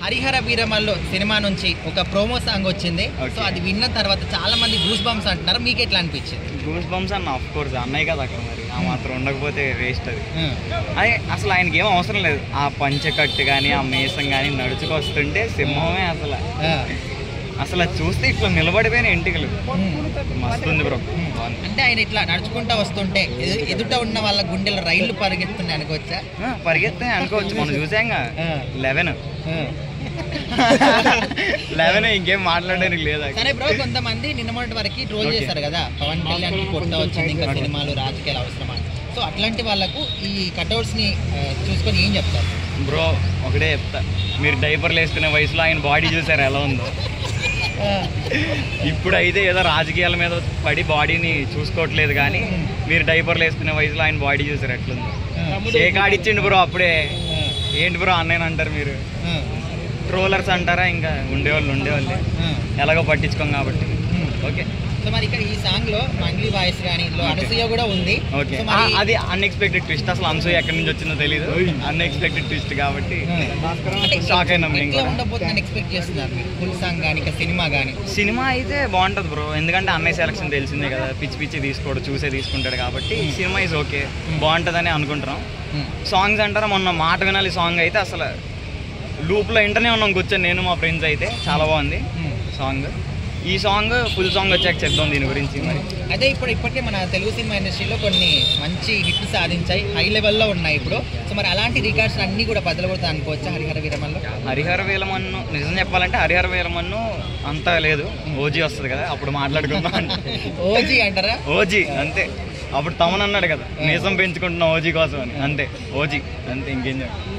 Harihara Veeramallu cinema నుంచి ఒక promo song వచ్చింది. సో అది విన్న తర్వాత చాలా మంది గూస్ బంప్స్ అంటున్నారు. మీకు ఎట్లా అనిపించింది? గూస్ బంప్స్ అన్న ఆఫ్ కోర్స్ అన్నయ్య కదా అక్కడ, మరి ఆ మాత్రం ఉండకపోతే వేస్ట్ అది. అది అసలు ఆయనకి ఏం అవసరం లేదు. ఆ పంచకట్టు కానీ ఆ మీసం కానీ నడుచుకొస్తుంటే సింహమే అసలు. అసలు అది చూస్తే ఇట్లా నిలబడిపోయిన ఎంటికలు మస్తుంది బ్రో. అంటే ఆయన ఇట్లా నడుచుకుంటా వస్తుంటే ఎదుట ఉన్న వాళ్ళ గుండెల రైళ్లు పరిగెత్తున్నాయి అనుకోవచ్చా? పరిగెత్తాయి అనుకోవచ్చు. మనం చూసాంగా 11 ఇంకేం మాట్లాడడానికి లేదా. సరే బ్రో, కొంతమంది నిన్న మొన్నటి వరకు ట్రోల్ చేశారు కదా, పవన్ కళ్యాణ్ కొట్ట వచ్చింది ఇంకా సినిమాలు రాజకీయాలు అవసరమా. సో అట్లాంటి వాళ్ళకు ఈ కట్అవుట్స్ ని చూసుకొని ఏం చెప్తారు? బ్రో ఒకటే చెప్తా, మీరు డైపర్లు వేసుకునే వయసులో ఆయన బాడీ చూసారు ఎలా ఉందో. ఇప్పుడు అయితే ఏదో రాజకీయాల మీద పడి బాడీని చూసుకోవట్లేదు, కానీ మీరు డైపర్లు వేసుకునే వయసులో ఆయన బాడీ చూసారు ఎట్లుందో. షేక్ ఆడిచ్చిండు బ్రో అప్పుడే. ఏంటి బ్రో అన్నయ్య అంటారు మీరు? ట్రోలర్స్ అంటారా? ఇంకా ఉండేవాళ్ళే ఎలాగో పట్టించుకోం కాబట్టి. ఓకే, సో మరి ఇక్కడ ఈ సాంగ్ లో మంగ్లీ వాయిస్ కానీ అనసూయ కూడా ఉంది. ఓకే, అది అన్ఎక్స్పెక్టెడ్ ట్విస్ట్. అసలు అనసూయ ఎక్కడి నుంచి వచ్చిందో తెలియదు. అన్ఎక్స్పెక్టెడ్ ట్విస్ట్ కాబట్టి షాక్ అయినా. ఉండబోతుందని ఎక్స్పెక్ట్ చేస్తున్నారు మీరు? ఫుల్ సాంగ్ కానీ సినిమా కానీ? సినిమా అయితే బాగుంటుంది బ్రో, ఎందుకంటే అన్నయ్య సెలక్షన్ తెలిసిందే కదా, పిచ్చి తీసుకోడు, తీసుకుంటాడు కాబట్టి సినిమా ఈజ్ ఓకే, బాగుంటుందని అనుకుంటున్నాం. సాంగ్స్ అంటారా, మొన్న మాట వినాలి సాంగ్ అయితే అసలు లూప్లో ఇంటర్నే ఉన్నాం కూర్చొని నేను మా ఫ్రెండ్స్ అయితే. చాలా బాగుంది సాంగ్. ఈ సాంగ్ ఫుల్ సాంగ్ వచ్చాక చెప్తాం దీని గురించి. మరి అయితే ఇప్పటికే మన తెలుగు సినిమా ఇండస్ట్రీలో కొన్ని మంచి హిట్లు సాధించాయి, హై లెవెల్లో ఉన్నాయి ఇప్పుడు. సో మరి అలాంటి రికార్డ్స్ అన్నీ కూడా బదలగొడతా అనుకోవచ్చా హరిహర వీరమల్లు? హరిహర వీరమల్లు నిజం చెప్పాలంటే హరిహర వీరమల్లు అంతా లేదు, ఓజీ వస్తుంది కదా అప్పుడు మాట్లాడుకుందాం. ఓజీ అంటారా? ఓజీ అంతే. అప్పుడు తమన్ అన్నాడు కదా, నిజం పెంచుకుంటున్నా ఓజీ కోసం అని. అంతే ఓజీ అంతే, ఇంకేం చెప్పాలి.